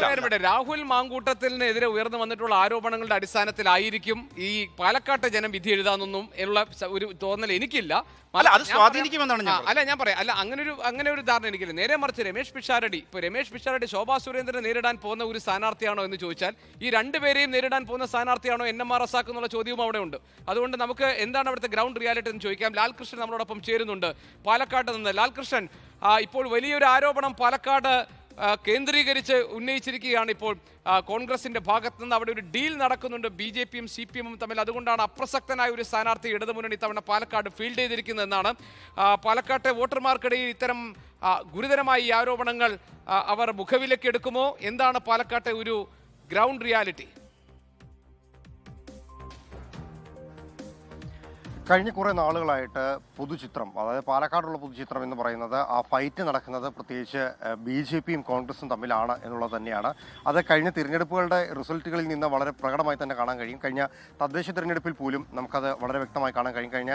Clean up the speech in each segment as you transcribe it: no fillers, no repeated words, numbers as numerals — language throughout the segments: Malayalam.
മനസ്സിലാവില്ല. രാഹുൽ മാങ്കൂട്ടത്തിനെതിരെ ഉയർന്നു വന്നിട്ടുള്ള ആരോപണങ്ങളുടെ അടിസ്ഥാനത്തിലായിരിക്കും ഈ പാലക്കാട്ടെ ജനം വിധി എഴുതാനൊന്നും ഉള്ള ഒരു തോന്നൽ എനിക്കില്ല. അത് സ്വാധീനിക്കുമെന്നാണ് ഞാൻ പറയാം. അല്ല, അങ്ങനെ ഒരു ധാരണ എനിക്കില്ല. നേരെ മറിച്ച് രമേശ് പിഷാരടി ശോഭാ സുരേന്ദ്രനെ നേരിടാൻ പോകുന്ന ഒരു സ്ഥാനാർത്ഥിയാണോ എന്ന് ചോദിച്ചാൽ ഈ രണ്ടുപേരെയും നേരിടാൻ പോകുന്ന സ്ഥാനാർത്ഥിയാണോ NMR റസാഖ് എന്നുള്ള ചോദ്യവും അവിടെ ഉണ്ട്. അതുകൊണ്ട് നമുക്ക് എന്താണ് അവിടുത്തെ ഗ്രൗണ്ട് റിയാലിറ്റി എന്ന് ചോദിക്കാം. ലാൽകൃഷ്ണൻ നമ്മളോടൊപ്പം ചേരുന്നുണ്ട് പാലക്കാട് നിന്ന്. ലാൽകൃഷ്ണൻ, ഇപ്പോൾ വലിയൊരു ആരോപണം പാലക്കാട് കേന്ദ്രീകരിച്ച് ഉന്നയിച്ചിരിക്കുകയാണ്. ഇപ്പോൾ കോൺഗ്രസിന്റെ ഭാഗത്ത് നിന്ന് അവിടെ ഒരു ഡീൽ നടക്കുന്നുണ്ട് BJP-യും CPM-ഉം തമ്മിൽ. അതുകൊണ്ടാണ് അപ്രസക്തനായ ഒരു സ്ഥാനാർത്ഥി ഇടതുമുന്നണി തവണ പാലക്കാട് ഫീൽഡ് ചെയ്തിരിക്കുന്നതെന്നാണ്. പാലക്കാട്ടെ വോട്ടർമാർക്കിടയിൽ ഇത്തരം ഗുരുതരമായ ഈ ആരോപണങ്ങൾ അവർ മുഖവിലേക്ക് എടുക്കുമോ? എന്താണ് പാലക്കാട്ടെ ഒരു ഗ്രൗണ്ട് റിയാലിറ്റി? കഴിഞ്ഞ കുറേ നാളുകളായിട്ട് പൊതുചിത്രം, അതായത് പാലക്കാടുള്ള പൊതുചിത്രം എന്ന് പറയുന്നത് ആ ഫൈറ്റ് നടക്കുന്നത് പ്രത്യേകിച്ച് BJP-യും കോൺഗ്രസും തമ്മിലാണ് എന്നുള്ളത് തന്നെയാണ്. അത് കഴിഞ്ഞ തിരഞ്ഞെടുപ്പുകളുടെ റിസൾട്ടുകളിൽ നിന്ന് വളരെ പ്രകടമായി തന്നെ കാണാൻ കഴിയും. കഴിഞ്ഞ തദ്ദേശ തിരഞ്ഞെടുപ്പിൽ പോലും നമുക്കത് വളരെ വ്യക്തമായി കാണാൻ കഴിയും. കഴിഞ്ഞ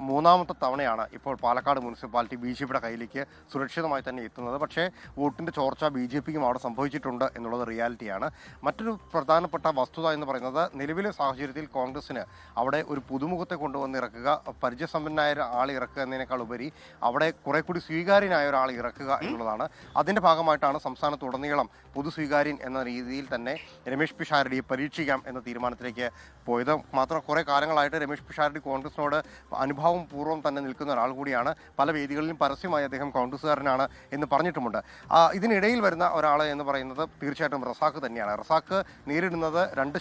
മൂന്നാമത്തെ തവണയാണ് ഇപ്പോൾ പാലക്കാട് മുനിസിപ്പാലിറ്റി BJP-യുടെ കയ്യിലേക്ക് സുരക്ഷിതമായി തന്നെ എത്തുന്നത്. പക്ഷേ വോട്ടിൻ്റെ ചോർച്ച BJP-ക്കും അവിടെ സംഭവിച്ചിട്ടുണ്ട് എന്നുള്ളത് റിയാലിറ്റിയാണ്. മറ്റൊരു പ്രധാനപ്പെട്ട വസ്തുത എന്ന് പറയുന്നത് നിലവിലെ സാഹചര്യത്തിൽ കോൺഗ്രസിന് അവിടെ ഒരു പുതുമുഖത്തെ കൊണ്ടുവന്ന് ഇറക്കുക, പരിചയസമ്പന്നനായ ആൾ ഇറക്കുക എന്നതിനേക്കാൾ ഉപരി അവിടെ കുറെ കൂടി സ്വീകാര്യനായ ഒരാൾ ഇറക്കുക എന്നുള്ളതാണ്. അതിൻ്റെ ഭാഗമായിട്ടാണ് സംസ്ഥാനത്തുടനീളം പൊതുസ്വീകാര്യൻ എന്ന രീതിയിൽ തന്നെ രമേശ് പിഷാരടിയെ പരീക്ഷിക്കാം എന്ന തീരുമാനത്തിലേക്ക് പോയത്. മാത്രം കുറേ കാലങ്ങളായിട്ട് രമേശ് പിഷാരടി കോൺഗ്രസിനോട് അനുഭാവം പൂർവ്വം തന്നെ നിൽക്കുന്ന ഒരാൾ കൂടിയാണ്. പല വേദികളിലും പരസ്യമായി അദ്ദേഹം കോൺഗ്രസ്സുകാരനാണ് എന്ന് പറഞ്ഞിട്ടുമുണ്ട്. ഇതിനിടയിൽ വരുന്ന ഒരാൾ എന്ന് പറയുന്നത് തീർച്ചയായിട്ടും റസാഖ് തന്നെയാണ്. റസാഖ് നേരിടുന്നത് രണ്ട്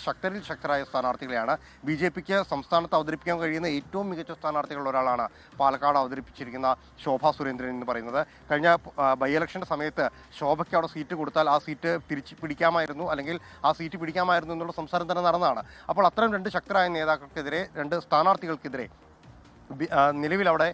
ശക്തരായ സ്ഥാനാർത്ഥികളെയാണ്. BJP-ക്ക് സംസ്ഥാനത്ത് അവതരിപ്പിക്കാൻ കഴിയുന്ന ഏറ്റവും മികച്ച സ്ഥാനാർത്ഥികളിൽ ഒരാളാണ് പാലക്കാട് അവതരിപ്പിച്ചിരിക്കുന്ന ശോഭാ സുരേന്ദ്രൻ എന്ന് പറയുന്നത്. കഴിഞ്ഞ ബൈ ഇലക്ഷൻ്റെ സമയത്ത് ശോഭയ്ക്ക് അവിടെ സീറ്റ് കൊടുത്താൽ ആ സീറ്റ് തിരിച്ച് പിടിക്കാമായിരുന്നു, അല്ലെങ്കിൽ ആ സീറ്റ് പിടിക്കാമായിരുന്നു എന്നുള്ള സംസാരം തന്നെ നടന്നതാണ്. അപ്പോൾ അത്തരം രണ്ട് ശക്തരായ നേതാക്കൾക്കെതിരെ, രണ്ട് സ്ഥാനാർത്ഥികൾക്കെതിരെ നിലവിൽ അവിടെ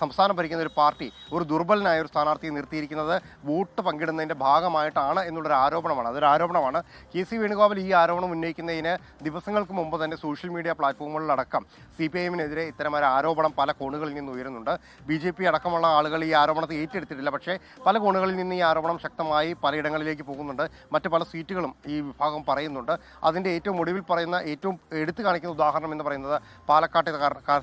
സംസ്ഥാനം ഭരിക്കുന്ന ഒരു പാർട്ടി ഒരു ദുർബലനായ ഒരു സ്ഥാനാർത്ഥിയെ നിർത്തിയിരിക്കുന്നത് വോട്ട് പങ്കിടുന്നതിൻ്റെ ഭാഗമായിട്ടാണ് എന്നുള്ളൊരു ആരോപണമാണ്. അതൊരു ആരോപണമാണ്. KC വേണുഗോപാൽ ഈ ആരോപണം ഉന്നയിക്കുന്നതിന് ദിവസങ്ങൾക്ക് മുമ്പ് തന്നെ സോഷ്യൽ മീഡിയ പ്ലാറ്റ്ഫോമുകളിലടക്കം CPI-നെതിരെ ഇത്തരമൊരു ആരോപണം പല കോണുകളിൽ നിന്ന് ഉയരുന്നുണ്ട്. BJP അടക്കമുള്ള ആളുകൾ ഈ ആരോപണത്തെ ഏറ്റെടുത്തിട്ടില്ല. പക്ഷേ പല കോണുകളിൽ നിന്ന് ഈ ആരോപണം ശക്തമായി പലയിടങ്ങളിലേക്ക് പോകുന്നുണ്ട്. മറ്റ് പല സീറ്റുകളും ഈ വിഭാഗം പറയുന്നുണ്ട്. അതിൻ്റെ ഏറ്റവും ഒടുവിൽ പറയുന്ന, ഏറ്റവും എടുത്തു കാണിക്കുന്ന ഉദാഹരണം എന്ന് പറയുന്നത് പാലക്കാട്ടെ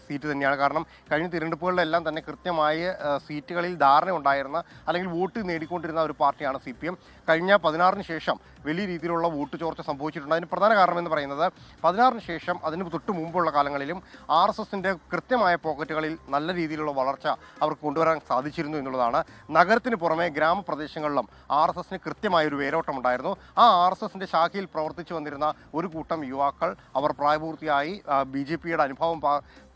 സീറ്റ് തന്നെയാണ്. കാരണം കഴിഞ്ഞ തിരഞ്ഞെടുപ്പുകളിലെല്ലാം തന്നെ കൃത്യമായി സീറ്റുകളിൽ ധാരണ ഉണ്ടായിരുന്ന, അല്ലെങ്കിൽ വോട്ട് നേടിക്കൊണ്ടിരുന്ന ഒരു പാർട്ടിയാണ് CPM. കഴിഞ്ഞ 16-ന് ശേഷം വലിയ രീതിയിലുള്ള വോട്ട് ചോർച്ച സംഭവിച്ചിട്ടുണ്ട്. അതിന് പ്രധാന കാരണം എന്ന് പറയുന്നത് 16-ന് ശേഷം അതിന് തൊട്ട് മുമ്പുള്ള കാലങ്ങളിലും RSSന്റെ കൃത്യമായ പോക്കറ്റുകളിൽ നല്ല രീതിയിലുള്ള വളർച്ച അവർക്ക് കൊണ്ടുവരാൻ സാധിച്ചിരുന്നു എന്നുള്ളതാണ്. നഗരത്തിന് പുറമെ ഗ്രാമപ്രദേശങ്ങളിലും RSSന് കൃത്യമായ ഒരു വേരോട്ടം ഉണ്ടായിരുന്നു. ആ RSSന്റെ ശാഖയിൽ പ്രവർത്തിച്ചു വന്നിരുന്ന ഒരു കൂട്ടം യുവാക്കൾ അവർ പ്രായപൂർത്തിയായി BJP-യുടെ അനുഭവം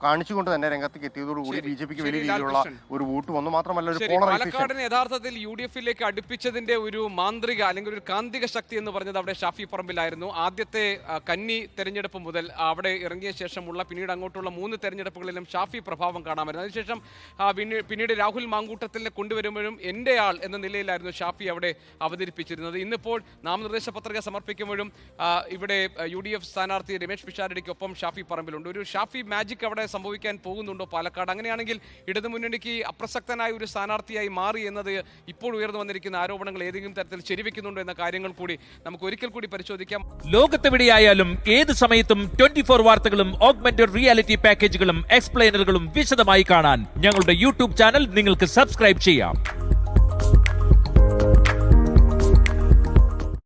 കാണിച്ചുകൊണ്ട് തന്നെ രംഗത്തേക്ക് എത്തിയതോടുകൂടി BJP-ക്ക് വലിയ രീതിയിലുള്ള ഒരു വോട്ട് വന്നു. മാത്രമല്ല ഒരു പാലക്കാടിനെ യഥാർത്ഥത്തിൽ UDF-ലേക്ക് അടുപ്പിച്ചതിന്റെ ഒരു മാന്ത്രിക അല്ലെങ്കിൽ ഒരു കാന്തിക ശക്തി എന്ന് പറഞ്ഞത് അവിടെ ഷാഫി പറമ്പിലായിരുന്നു. ആദ്യത്തെ കന്നി തെരഞ്ഞെടുപ്പ് മുതൽ അവിടെ ഇറങ്ങിയ ശേഷമുള്ള പിന്നീട് അങ്ങോട്ടുള്ള 3 തെരഞ്ഞെടുപ്പുകളിലും ഷാഫി പ്രഭാവം കാണാമായിരുന്നു. അതിനുശേഷം പിന്നീട് രാഹുൽ മാങ്കൂട്ടത്തിനെ കൊണ്ടുവരുമ്പോഴും എൻ്റെ ആൾ എന്ന നിലയിലായിരുന്നു ഷാഫി അവിടെ അവതരിപ്പിച്ചിരുന്നത്. ഇന്നിപ്പോൾ നാമനിർദ്ദേശ പത്രിക സമർപ്പിക്കുമ്പോഴും ഇവിടെ UDF സ്ഥാനാർത്ഥി രമേശ് പിഷാരടിക്കൊപ്പം ഷാഫി പറമ്പിലുണ്ട്. ഒരു ഷാഫി മാജിക് അവിടെ സംഭവിക്കാൻ പോകുന്നുണ്ടോ പാലക്കാട്? അങ്ങനെയാണെങ്കിൽ ഇടതുമുന്നണിക്ക് അപ്രസക്തനായ ഒരു സ്ഥാനാർത്ഥിയായി മാറി എന്നത് ഇപ്പോൾ ഉയർന്നു വന്നിരിക്കുന്ന ആരോപണങ്ങൾ ഏതെങ്കിലും തരത്തിൽ ശരിവെക്കുന്നുണ്ടോ എന്ന കാര്യങ്ങൾ കൂടി നമുക്ക് ഒരിക്കൽ കൂടി പരിശോധിക്കാം. ലോകത്തെവിടെയായാലും ഏത് സമയത്തും 24 വാർത്തകളും ഓഗ്മെന്റഡ് റിയാലിറ്റി പാക്കേജുകളും എക്സ്പ്ലെയിനറുകളും വിശദമായി കാണാൻ ഞങ്ങളുടെ YouTube ചാനൽ നിങ്ങൾക്ക് സബ്സ്ക്രൈബ് ചെയ്യാം.